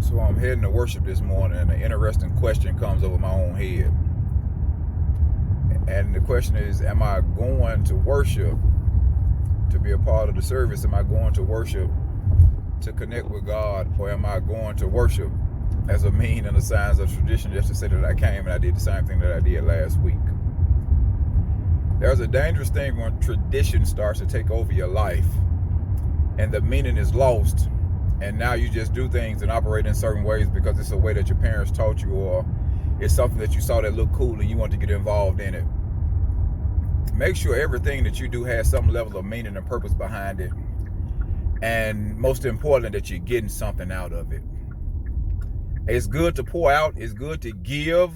So I'm heading to worship this morning, and an interesting question comes over my own head. And the question is, am I going to worship to be a part of the service? Am I going to worship to connect with God? Or am I going to worship as a mean and a signs of tradition, just to say that I came and I did the same thing that I did last week? There's a dangerous thing when tradition starts to take over your life and the meaning is lost, and now you just do things and operate in certain ways because it's a way that your parents taught you, or it's something that you saw that looked cool and you want to get involved in it. Make sure everything that you do has some level of meaning and purpose behind it, and most important, that you're getting something out of it. It's good to pour out, it's good to give,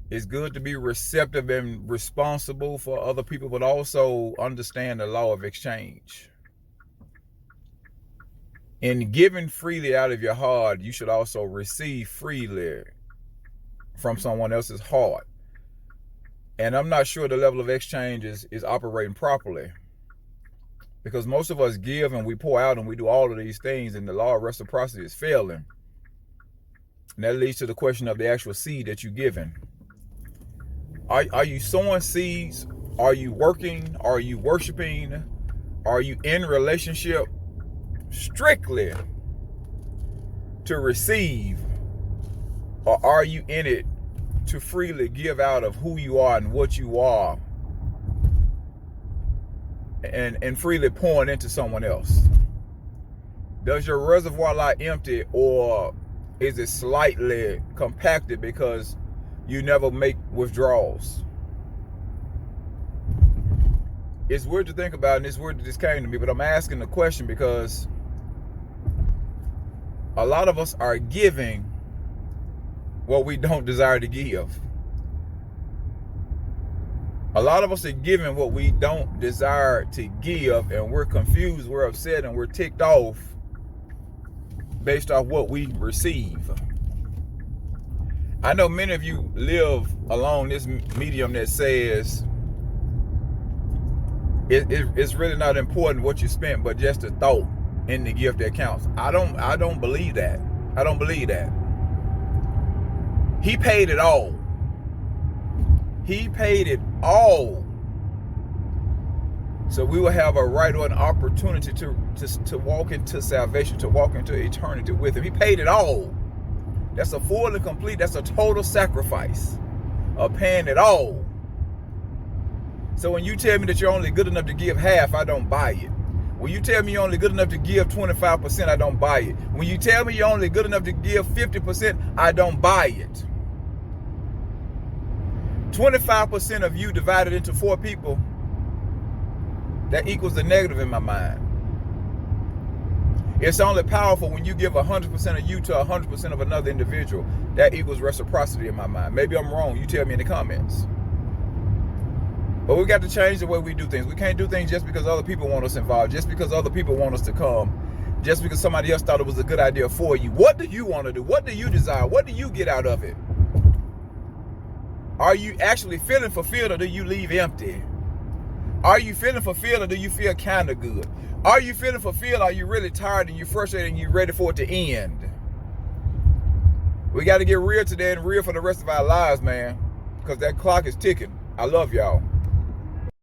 it's good to be receptive and responsible for other people, but also understand the law of exchange. In giving freely out of your heart, you should also receive freely from someone else's heart. And I'm not sure the level of exchange is operating properly, because most of us give and we pour out and we do all of these things, and the law of reciprocity is failing. And that leads to the question of the actual seed that you're giving. Are you sowing seeds? Are you working? Are you worshiping? Are you in relationship strictly to receive? Or are you in it to freely give out of who you are and what you are, and freely pouring into someone else? Does your reservoir lie empty, or is it slightly compacted because you never make withdrawals? It's weird to think about, and it's weird that this came to me, but I'm asking the question because a lot of us are giving what we don't desire to give. A lot of us are giving what we don't desire to give, and we're confused, we're upset, and we're ticked off based off what we receive. I know many of you live along this medium that says it's really not important what you spent, but just the thought in the gift that counts. I don't believe that. I don't believe that. He paid it all. He paid it all. So we will have a right or an opportunity to walk into salvation, to walk into eternity with him. He paid it all. That's a full and complete, that's a total sacrifice of paying it all. So when you tell me that you're only good enough to give half, I don't buy it. When you tell me you're only good enough to give 25%, I don't buy it. When you tell me you're only good enough to give 50%, I don't buy it. 25% of you divided into 4 people, that equals the negative in my mind. It's only powerful when you give 100% of you to 100% of another individual. That equals reciprocity in my mind. Maybe I'm wrong. You tell me in the comments. But we got to change the way we do things. We can't do things just because other people want us involved, just because other people want us to come, just because somebody else thought it was a good idea for you. What do you want to do? What do you desire? What do you get out of it? Are you actually feeling fulfilled, or do you leave empty? Are you feeling fulfilled, or do you feel kind of good? Are you feeling fulfilled? Are you really tired and you're frustrated and you're ready for it to end? We got to get real today and real for the rest of our lives, man, because that clock is ticking. I love y'all.